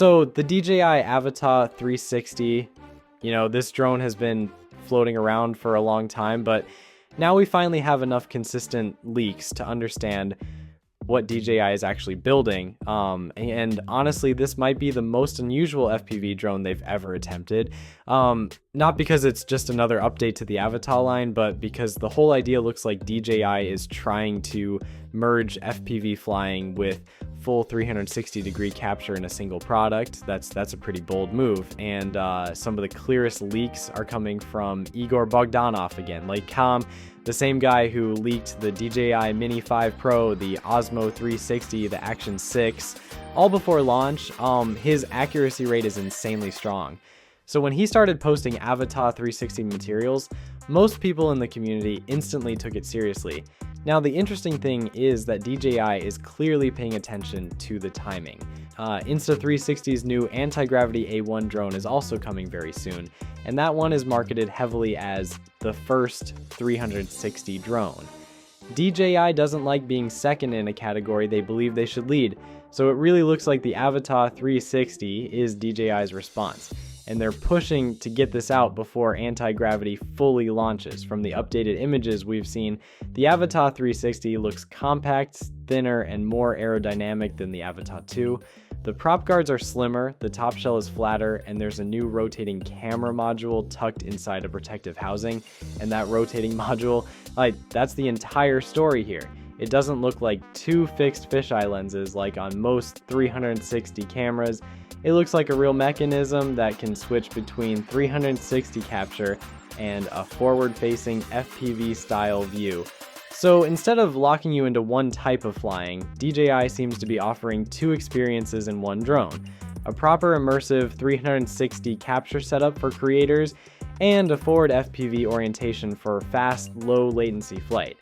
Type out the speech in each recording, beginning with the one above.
So the DJI Avata 360, this drone has been floating around for a long time, but now we finally have enough consistent leaks to understand what DJI is actually building. And honestly, this might be the most unusual FPV drone they've ever attempted. Not because it's just another update to the Avata line, but because the whole idea looks like DJI is trying to merge FPV flying with full 360-degree capture in a single product. That's a pretty bold move. And some of the clearest leaks are coming from Igor Bogdanov again, the same guy who leaked the DJI Mini 5 Pro, the Osmo 360, the Action 6, all before launch. His accuracy rate is insanely strong. So when he started posting Avata 360 materials, most people in the community instantly took it seriously. Now, the interesting thing is that DJI is clearly paying attention to the timing. Insta360's new anti-gravity A1 drone is also coming very soon, and that one is marketed heavily as the first 360 drone. DJI doesn't like being second in a category they believe they should lead, so it really looks like the Avata 360 is DJI's response. And they're pushing to get this out before anti-gravity fully launches. From the updated images we've seen, the Avata 360 looks compact, thinner, and more aerodynamic than the Avata 2. The prop guards are slimmer, the top shell is flatter, and there's a new rotating camera module tucked inside a protective housing. And that rotating module, that's the entire story here. It doesn't look like two fixed fisheye lenses like on most 360 cameras. It looks like a real mechanism that can switch between 360 capture and a forward-facing FPV style view. So instead of locking you into one type of flying, DJI seems to be offering two experiences in one drone: a proper immersive 360 capture setup for creators and a forward FPV orientation for fast, low latency flight.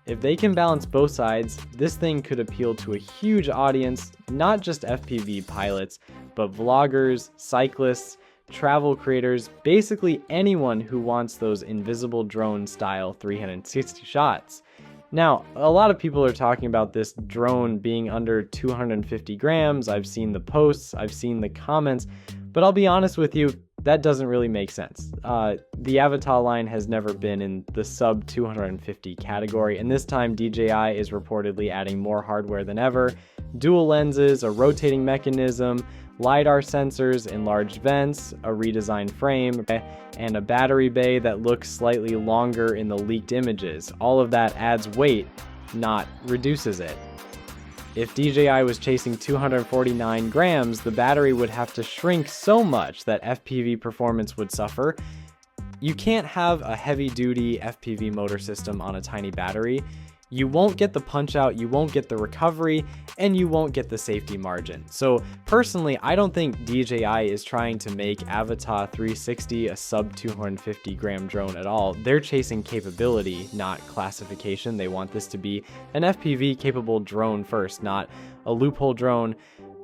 If they can balance both sides, this thing could appeal to a huge audience, not just FPV pilots, but vloggers, cyclists, travel creators, basically anyone who wants those invisible drone style 360 shots. Now, a lot of people are talking about this drone being under 250 grams. I've seen the posts, I've seen the comments, but I'll be honest with you, that doesn't really make sense. The Avata line has never been in the sub 250 category, and this time DJI is reportedly adding more hardware than ever: dual lenses, a rotating mechanism, LiDAR sensors, enlarged vents, a redesigned frame, and a battery bay that looks slightly longer in the leaked images. All of that adds weight, not reduces it. If DJI was chasing 249 grams, the battery would have to shrink so much that FPV performance would suffer. You can't have a heavy-duty FPV motor system on a tiny battery. You won't get the punch out, you won't get the recovery, and you won't get the safety margin. So personally, I don't think DJI is trying to make Avata 360 a sub 250 gram drone at all. They're chasing capability, not classification. They want this to be an FPV capable drone first, not a loophole drone.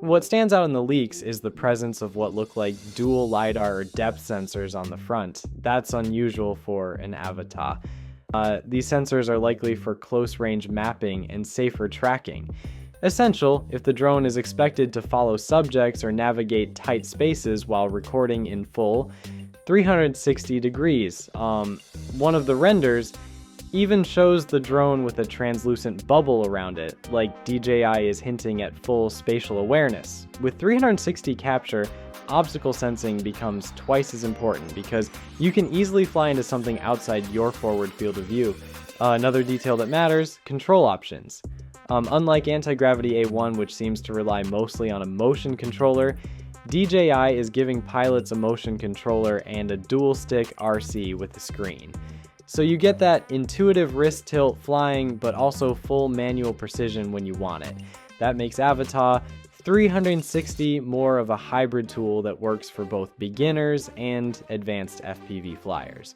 What stands out in the leaks is the presence of what look like dual LiDAR or depth sensors on the front. That's unusual for an Avata. These sensors are likely for close-range mapping and safer tracking. Essential if the drone is expected to follow subjects or navigate tight spaces while recording in full 360 degrees. One of the renders even shows the drone with a translucent bubble around it, like DJI is hinting at full spatial awareness. With 360 capture, obstacle sensing becomes twice as important because you can easily fly into something outside your forward field of view. Another detail that matters: control options. Unlike anti-gravity A1, which seems to rely mostly on a motion controller, DJI is giving pilots a motion controller and a dual stick RC with the screen. So you get that intuitive wrist tilt flying, but also full manual precision when you want it. That makes Avata 360 more of a hybrid tool that works for both beginners and advanced FPV flyers.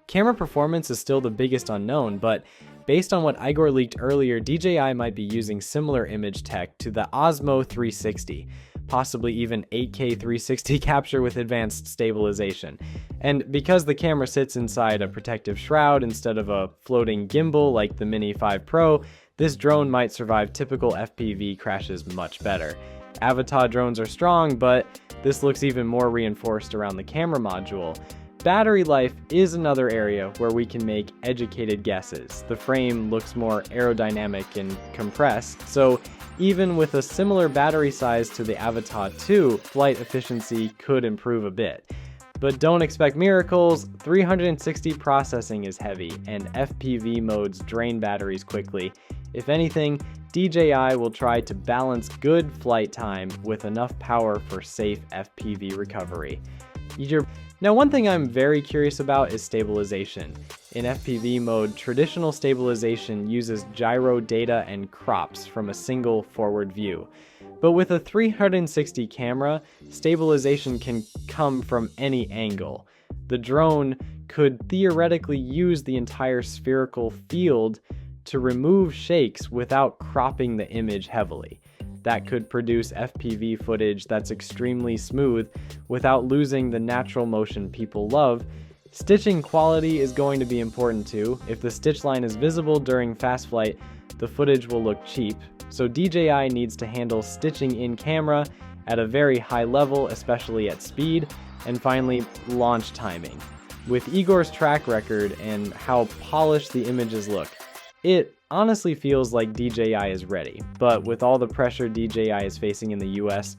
Camera performance is still the biggest unknown, but based on what Igor leaked earlier, DJI might be using similar image tech to the Osmo 360, possibly even 8K 360 capture with advanced stabilization. And because the camera sits inside a protective shroud instead of a floating gimbal like the Mini 5 Pro, this drone might survive typical FPV crashes much better. Avata drones are strong, but this looks even more reinforced around the camera module. Battery life is another area where we can make educated guesses. The frame looks more aerodynamic and compressed, so even with a similar battery size to the Avata 2, flight efficiency could improve a bit. But don't expect miracles. 360 processing is heavy, and FPV modes drain batteries quickly. If anything, DJI will try to balance good flight time with enough power for safe FPV recovery. Now, one thing I'm very curious about is stabilization. In FPV mode, traditional stabilization uses gyro data and crops from a single forward view. But with a 360 camera, stabilization can come from any angle. The drone could theoretically use the entire spherical field to remove shakes without cropping the image heavily. That could produce FPV footage that's extremely smooth without losing the natural motion people love. Stitching quality is going to be important too. If the stitch line is visible during fast flight, the footage will look cheap. So DJI needs to handle stitching in camera at a very high level, especially at speed. And finally, launch timing. With Igor's track record and how polished the images look, it honestly feels like DJI is ready. But with all the pressure DJI is facing in the US,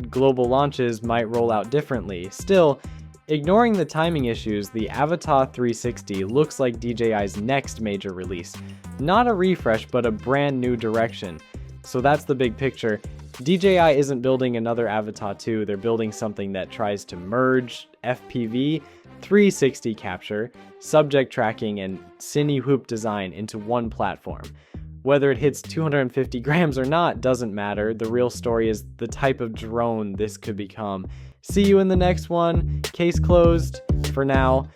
global launches might roll out differently. Still, ignoring the timing issues, the Avata 360 looks like DJI's next major release. Not a refresh, but a brand new direction. So that's the big picture. DJI isn't building another Avata 2, they're building something that tries to merge FPV, 360 capture, subject tracking, and cine hoop design into one platform. Whether it hits 250 grams or not doesn't matter. The real story is the type of drone this could become. See you in the next one. Case closed for now.